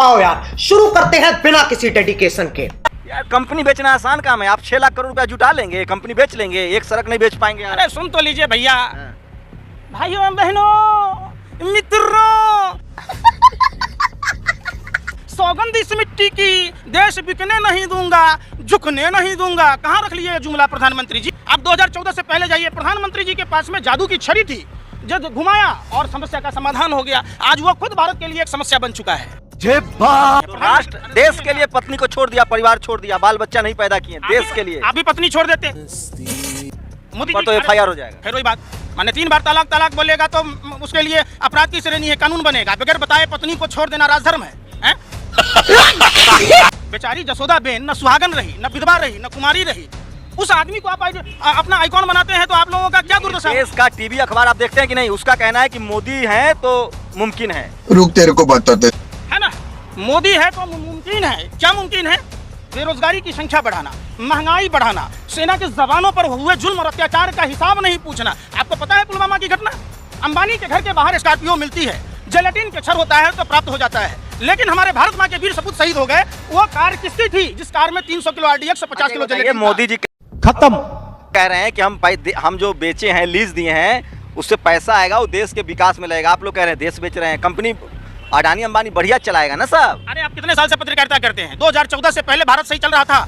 आओ यार शुरू करते हैं बिना किसी डेडिकेशन के। यार कंपनी बेचना आसान काम है। आप 6 लाख करोड़ रुपया जुटा लेंगे, कंपनी बेच लेंगे, एक सड़क नहीं बेच पाएंगे यार। अरे सुन तो लीजिए भैया, भाइयों बहनों मित्रों, सौगंध इस मिट्टी की, देश बिकने नहीं दूंगा, झुकने नहीं दूंगा। कहाँ रख लिए जुमला प्रधानमंत्री जी? आप 2014 से पहले जाइए, प्रधानमंत्री जी के पास में जादू की छड़ी थी, जब घुमाया और समस्या का समाधान हो गया। आज वो खुद भारत के लिए एक समस्या बन चुका है। तो राष्ट्र देश के लिए पत्नी को छोड़ दिया, परिवार छोड़ दिया, बाल बच्चा नहीं पैदा किए देश के लिए। आप भी पत्नी छोड़ देते मोदी जी, तो FIR हो जाएगा। फिर वही बात, माने 3 बार तलाक तलाक बोलेगा तो उसके लिए अपराध की श्रेणी है, कानून बनेगा। बगैर बताए पत्नी को छोड़ देना राजधर्म है? बेचारी जसोदा बेन न सुहागन रही, न विधवा रही, न कुमारी रही। उस आदमी को आप अपना आइकॉन बनाते हैं, तो आप लोगों का क्या दुर्दशा है? देश का टीवी अखबार आप देखते हैं कि नहीं? उसका कहना है कि मोदी है तो मुमकिन है। रुक तेरे को बताते है ना, मोदी है तो मुमकिन है। क्या मुमकिन है? बेरोजगारी की संख्या बढ़ाना, महंगाई बढ़ाना, सेना के जवानों पर हुए जुल्म और अत्याचार का हिसाब नहीं पूछना। आपको पता है पुलवामा की घटना? अंबानी के घर के बाहर स्कॉर्पियो मिलती है, जेलेटिन के क्षर होता है तो प्राप्त हो जाता है। लेकिन हमारे भारत माँ के वीर सपूत शहीद हो गए। वो कार किसकी थी जिस कार में 300 kilo RDX 50 kilo gelatin? Modi ji खत्म कह रहे हैं कि हम जो बेचे हैं, लीज दिए हैं, उससे पैसा आएगा, वो देश के विकास में लगेगा। आप लोग कह रहे हैं देश बेच रहे हैं, कंपनी अडानी अंबानी बढ़िया चलाएगा ना साहब। अरे आप कितने साल से पत्रकारिता करते हैं? 2014 से पहले भारत सही चल रहा था,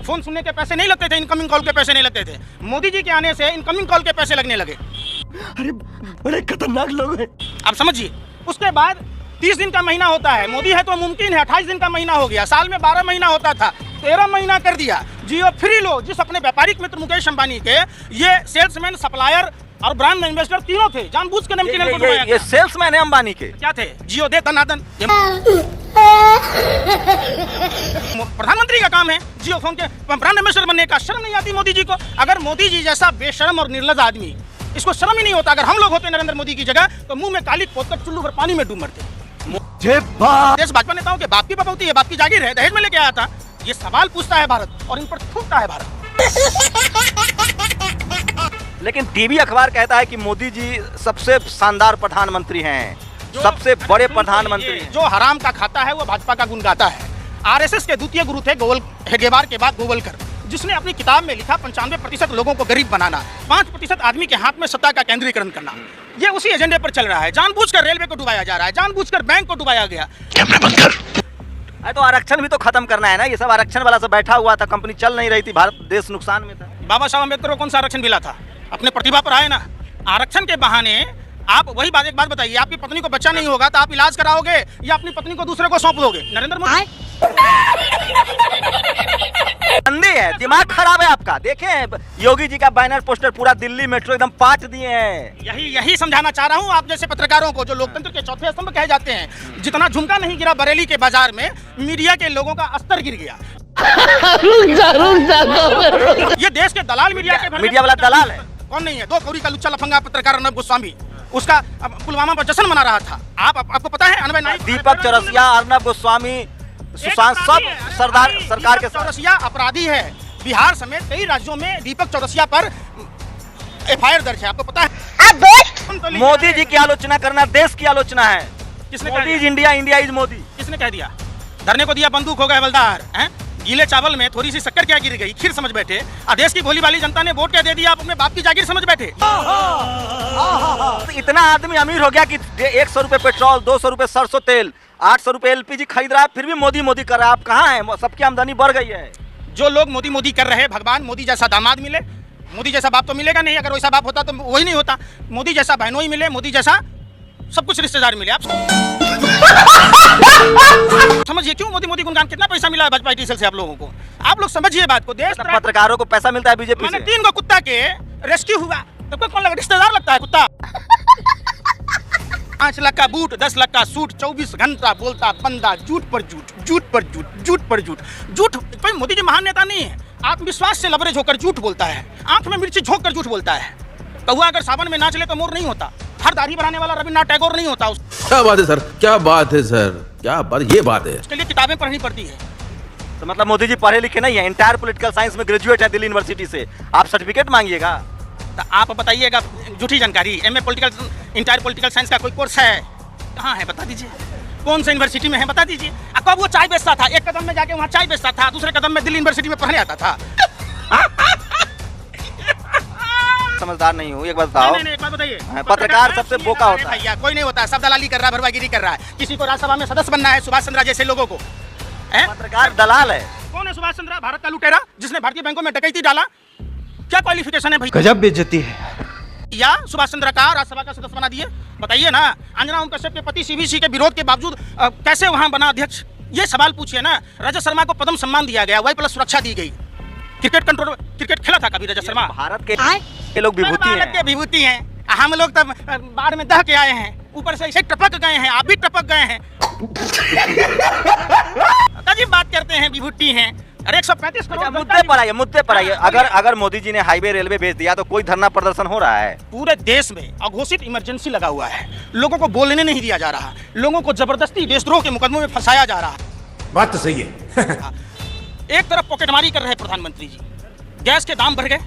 फोन सुनने के पैसे नहीं लगते थे, इनकमिंग कॉल के पैसे नहीं लगते थे। मोदी जी के आने से इनकमिंग कॉल के पैसे लगने लगे। अरे बड़े खतरनाक लोग हैं। आप समझिए, उसके बाद 30 दिन का महीना होता है, मोदी है तो मुमकिन है, 28 दिन का महीना हो गया। साल में 12 महीना होता था, 13 महीना कर दिया। जियो फ्री लो, जिस अपने व्यापारिक मित्र मुकेश अंबानी के ये सेल्समैन, सप्लायर और ब्रांड एम्बेसडर तीनों थे, जानबूझ के नमकीन को डुबाया ये सेल्समैन है अंबानी के। क्या थे? जियो दे दनादन। प्रधानमंत्री का काम है जियो फोन के ब्रांड एम्बेसडर बनने का। शर्म नहीं आती मोदी जी को? अगर मोदी जी जैसा बेशर्म और निर्लज आदमी, इसको शर्म ही नहीं होता। अगर हम लोग होते नरेंद्र मोदी की जगह तो मुंह में काली पोतकर चुल्लू भर पानी में डूब मरते। देश भाजपा नेताओं के बाप की बपौती है, बाप की जागीर है, दहेज में लेके आया था। ये सवाल पूछता है भारत और इन पर थूकता है भारत। लेकिन टीवी अखबार कहता है कि मोदी जी सबसे शानदार प्रधानमंत्री हैं, सबसे बड़े प्रधानमंत्री हैं। जो हराम का खाता है वो भाजपा का गुण गाता है। RSS के द्वितीय गुरु थे हेडगेवार के बाद गोवलकर, जिसने अपनी किताब में लिखा 95% लोगों को गरीब बनाना, 5% आदमी के हाथ में सत्ता का केंद्रीकरण करना। ये उसी एजेंडे पर चल रहा है। जानबूझकर रेलवे को डुबाया जा रहा है, जानबूझकर बैंक को डुबाया गया। कैमरा बंद कर। अरे तो आरक्षण भी तो खत्म करना है ना। ये सब आरक्षण वाला सब बैठा हुआ था, कंपनी चल नहीं रही थी, भारत देश नुकसान में था। बाबा साहब अम्बेडकर को कौन सा आरक्षण मिला था? अपने प्रतिभा पर आए ना। आरक्षण के बहाने आप वही बात, एक बात बताइए, आपकी पत्नी को बच्चा नहीं होगा तो आप इलाज कराओगे या अपनी पत्नी को दूसरे को सौंप दोगे? नरेंद्र मोदी अंधे है, दिमाग खराब है आपका। देखें योगी जी का बैनर पोस्टर पूरा दिल्ली मेट्रो एकदम पाट दिए हैं। यही समझाना चाह रहा हूँ आप जैसे पत्रकारों को, जो लोकतंत्र के चौथे स्तंभ कहे जाते हैं। जितना झुमका नहीं गिरा बरेली के बाजार में, मीडिया के लोगों का अस्तर गिर गया। ये देश के दलाल मीडिया वाला दलाल है। कौन नहीं है? 2 कौड़ी का लुच्चा लफंगा पत्रकार अर्नब गोस्वामी, उसका पुलवामा पर जश्न मना रहा था। आपको पता है? दीपक चौरसिया, अर्नब गोस्वामी, सुशांत, सब सरकार के चौरसिया अपराधी है। बिहार समेत कई राज्यों में दीपक चौरसिया पर FIR दर्ज है, आपको पता है? मोदी जी की आलोचना करना देश की आलोचना है। किसने? Modi is India, India is Modi. किसने कह दिया? धरने को दिया बंदूक हो गए हवलदार। गीले चावल में थोड़ी सी शक्कर क्या गिर गई, खीर समझ बैठे। देश की भोली वाली जनता ने वोट क्या दे दिया, आप अपने बाप की जागीर समझ बैठे। इतना आदमी अमीर हो गया कि 100 रुपए पेट्रोल, 200 रुपए सरसों तेल, 800 रुपए LPG खरीद रहा है, फिर भी मोदी मोदी कर रहा है। आप कहाँ हैं? सबकी आमदनी बढ़ गई है। जो लोग मोदी मोदी कर रहे हैं, भगवान मोदी जैसा दामाद मिले। मोदी जैसा बाप तो मिलेगा नहीं, अगर वैसा बाप होता तो वही नहीं होता। मोदी जैसा बहनोई मिले, मोदी जैसा सब कुछ रिश्तेदार मिले। आप समझिए क्यों मोदी मोदी गुणगान, कितना पैसा मिला है भाजपा टीसल से आप लोगों को? आप लोग समझिए बात को। देश पत्रकारों को पैसा मिलता है बीजेपी से। 3 को कुत्ता के रेस्क्यू हुआ तो कौन लगा? रिश्तेदार लगता है कुत्ता। 5 लाख का बूट, 10 लाख का सूट, 24 घंटा बोलता बंदा, झूठ पर झूठ, झूठ पर झूठ, झूठ पर झूठ, झूठ। कोई मोदी जी महान नेता नहीं है, आत्मविश्वास से लबरेज होकर झूठ बोलता है, आंख में मिर्ची झोंक कर झूठ बोलता है। कौआ अगर सावन में नाच ले तो मोर नहीं होता, हर दाढ़ी बनाने वाला रविन्द्रनाथ टैगोर नहीं होता। क्या बात है सर, क्या बात है सर, क्या बात, ये बात है। उसके लिए किताबें पढ़नी पड़ती है। तो मतलब मोदी जी पढ़े लिखे नहीं है, इंटायर पॉलिटिकल साइंस में ग्रेजुएट है दिल्ली यूनिवर्सिटी से, आप सर्टिफिकेट मांगिएगा? तो आप बताइएगा झूठी जानकारी। MA political, entire political science का कोई कोर्स है? कहाँ है बता दीजिए। कौन सा यूनिवर्सिटी में है बता दीजिए। कब वो चाय बेचता था, एक कदम में जाके वहाँ चाय बेचता था, दूसरे कदम में दिल्ली यूनिवर्सिटी में पढ़ने आता था। समझदार नहीं हूँ, एक बात बताओ। नहीं, एक बात बताइए। पत्रकार सबसे बोका होता है। भैया कोई नहीं होता, सब दलाली कर रहा है, भरवागिरी कर रहा है। किसी को राज्यसभा में सदस्य बनना है, सुभाष चंद्रा जैसे लोगों को। पत्रकार दलाल है। कौन है सुभाष चंद्रा? भारत का लुटेरा जिसने भारतीय बैंकों में डकैती डाला। क्या क्वालिफिकेशन है भाई? गजब बेइज्जती है। या सुभाष चंद्र का राज्यसभा का सदस्य बना दिए? बताइए ना। अंजना ओम कश्यप के पति सीवीसी के विरोध के बावजूद कैसे वहां बना अध्यक्ष? ये सवाल पूछिए ना। रजत शर्मा को पद्म सम्मान दिया गया, वाई प्लस सुरक्षा दी गई। क्रिकेट खेला था कभी रजत शर्मा? भारत के लोग विभूति हैं। विभूति हैं। हम लोग तो बाढ़ में दह के आए हैं, ऊपर से ऐसे टपक गए हैं। आप भी टपक गए हैं। अजीब बात करते हैं, विभूति हैं। अरे 135 करोड़। मुद्दे पर आइए। अगर मोदी जी ने हाईवे रेलवे बेच दिया तो कोई धरना प्रदर्शन हो रहा है? पूरे देश में अघोषित इमरजेंसी लगा हुआ है। लोगों को बोलने नहीं दिया जा रहा, लोगों को जबरदस्ती देशद्रोह के मुकदमों में फंसाया जा रहा। बात तो सही है। एक तरफ पॉकेटमारी कर रहे प्रधानमंत्री जी, गैस के दाम बढ़ गए,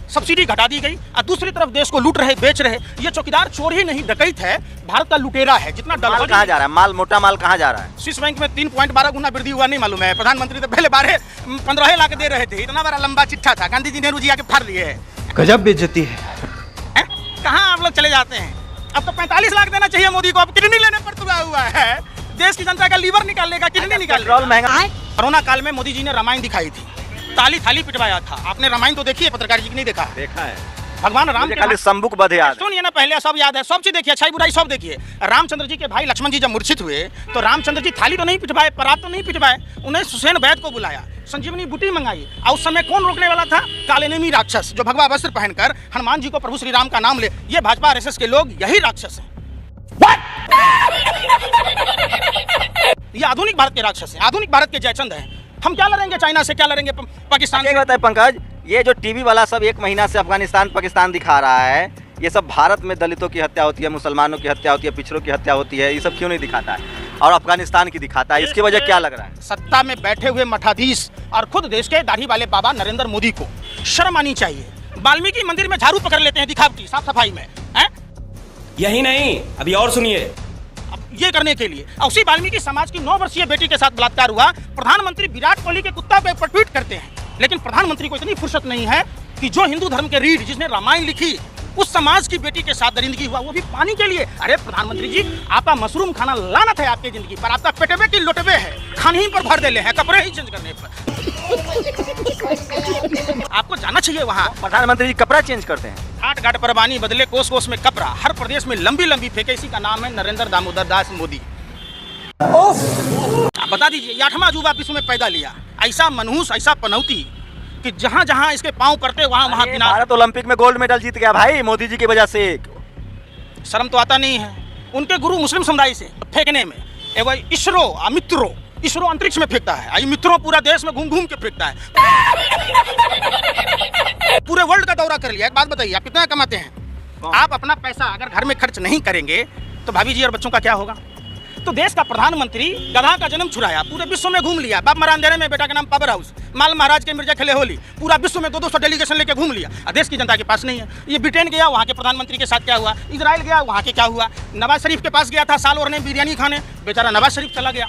सब्सिडी घटा दी गई, और दूसरी तरफ देश को लूट रहे, बेच रहे। ये चौकीदार चोर ही नहीं, डकैत है, भारत का लुटेरा है। जितना माल कहाँ जा रहा है? मोटा माल कहाँ जा रहा है? स्विस बैंक में 3.12 गुना वृद्धि हुआ, नहीं मालूम है? प्रधानमंत्री तो पहले 15 लाख दे रहे थे। इतना बड़ा लंबा चिट्ठा था, गांधी जी नेहरू जी आके फाड़ लिए है। गजब बेइज्जती है। कहाँ आप लोग चले जाते हैं? अब तो 45 लाख देना चाहिए मोदी को। अब किडनी लेने पर तुला हुआ है। देश की जनता का लीवर निकालने का, किडनी निकालने। पेट्रोल महंगा। कोरोना काल में मोदी जी ने रामायण दिखाई थी, ताली थाली पिटवाया था। आपने रामायण तो देखी है पत्रकार जी की? नहीं देखा? देखा है। भगवान राम खाली शंभुक वध याद है। सुनिए ना, पहले सब याद है, सब चीज देखिए, अच्छाई बुराई सब देखिए। रामचंद्र जी के भाई लक्ष्मण जी जब मूर्छित हुए तो रामचंद्र जी थाली तो नहीं पिटवाए, परात तो नहीं पिटवाए, उन्हें सुसैन वैद्य को बुलाया, संजीवनी बूटी मंगाई। और उस समय कौन रोकने वाला था? कालेनेमी राक्षस, जो भगवा वस्त्र पहनकर हनुमान जी को प्रभु श्री राम का नाम ले। ये भाजपा आरएसएस के लोग यही राक्षस हैं। ये आधुनिक भारत के राक्षस हैं, आधुनिक भारत के जयचंद हैं। हम क्या लड़ेंगे चाइना से, क्या लड़ेंगे पाकिस्तान से? बताए पंकज, ये जो टीवी वाला सब एक महीना से अफगानिस्तान पाकिस्तान दिखा रहा है, ये सब भारत में दलितों की हत्या होती है, मुसलमानों की हत्या होती है, पिछड़ों की हत्या होती है, ये सब क्यों नहीं दिखाता है और अफगानिस्तान की दिखाता है? इसकी वजह क्या लग रहा है? सत्ता में बैठे हुए मठाधीश और खुद देश के दाढ़ी वाले बाबा नरेंद्र मोदी को शर्म आनी चाहिए। वाल्मीकि मंदिर में झाड़ू पकड़ लेते हैं दिखावटी साफ सफाई में, हैं? यही नहीं, अभी और सुनिए। ये करने के लिए उसी वाल्मीकि समाज की 9 वर्षीय बेटी के साथ बलात्कार हुआ। प्रधानमंत्री विराट कोहली के कुत्ता पे ट्वीट करते हैं, लेकिन प्रधानमंत्री को इतनी फुर्सत नहीं है कि जो हिंदू धर्म के रीढ़, जिसने रामायण लिखी, उस समाज की बेटी के साथ दरिंदगी हुआ, वो भी पानी के लिए। अरे प्रधानमंत्री जी, आपका मशरूम खाना लानत है आपकी जिंदगी पर। आपका पेटवे की लोटवे है, खाने ही पर भर देले हैं, कपड़े ही चेंज करने पर। आपको जाना चाहिए वहाँ। प्रधानमंत्री जी कपड़ा चेंज करते हैं। घाट घाट पर बानी बदले, कोस कोस में कपड़ा, हर प्रदेश में लंबी लंबी फेंके। इसी का नाम है नरेंद्र दामोदर दास मोदी। आप बता दीजिए, ये 8वां अजूबा विश्व में पैदा लिया। ऐसा मनहूस, ऐसा पनौती कि जहाँ जहाँ इसके पांव पड़ते वहाँ वहाँ बिना। भारत ओलंपिक में गोल्ड मेडल जीत गया भाई मोदी जी की वजह से। शर्म तो आता नहीं है उनके गुरु मुस्लिम समुदाय से फेंकने में। एवं इसरो मित्रों, इसरो अंतरिक्ष में फेंकता है, मित्रों पूरा देश में घूम घूम के फेंकता है। पूरे वर्ल्ड का दौरा कर लिया। एक बात बताइए, आप कितना कमाते हैं? आप अपना पैसा अगर घर में खर्च नहीं करेंगे तो भाभी जी और बच्चों का क्या होगा? तो देश का प्रधानमंत्री गधा का जन्म छुड़ाया, पूरे विश्व में घूम लिया। बाप मरा अंधेरे में, बेटा का नाम पावर हाउस, माल महाराज के मिर्जा खेले होली, पूरा विश्व में 200 डेलीगेशन लेके घूम लिया। देश की जनता के पास नहीं है। ये ब्रिटेन गया, वहाँ के प्रधानमंत्री के साथ क्या हुआ? इजराइल गया, वहाँ के क्या हुआ? नवाज शरीफ के पास गया था साल और ने बिरयानी खाने, बेचारा नवाज शरीफ चला गया।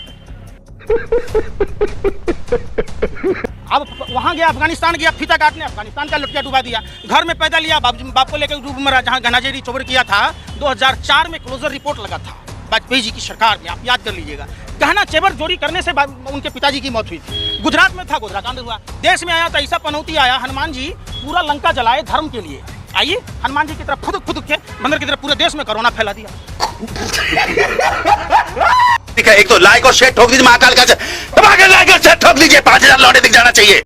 अब वहाँ गया, अफगानिस्तान गया, फीता काटने, अफगानिस्तान का लुटिया डुबा दिया। घर में पैदा लिया, बाप को लेकर डूब मरा। जहाँ घनाजेरी चोर किया था, 2004 में क्लोजर रिपोर्ट लगा था वाजपेयी जी की सरकार में, आप याद कर लीजिएगा। गहना चेवर चोरी करने से उनके पिताजी की मौत हुई थी। गुजरात में था, गोधरा कांड हुआ। देश में आया तो ऐसा पनौती आया, हनुमान जी पूरा लंका जलाए धर्म के लिए। आइए, हनुमान जी की तरफ फुदक फुदक के बंदर की तरफ पूरे देश में कोरोना फैला दिया। एक तो लाइक और शेयर ठोक दीजिए, महाकाल का लाइक और शेयर ठोक लीजिए, 5000 लौटे दिख जाना चाहिए।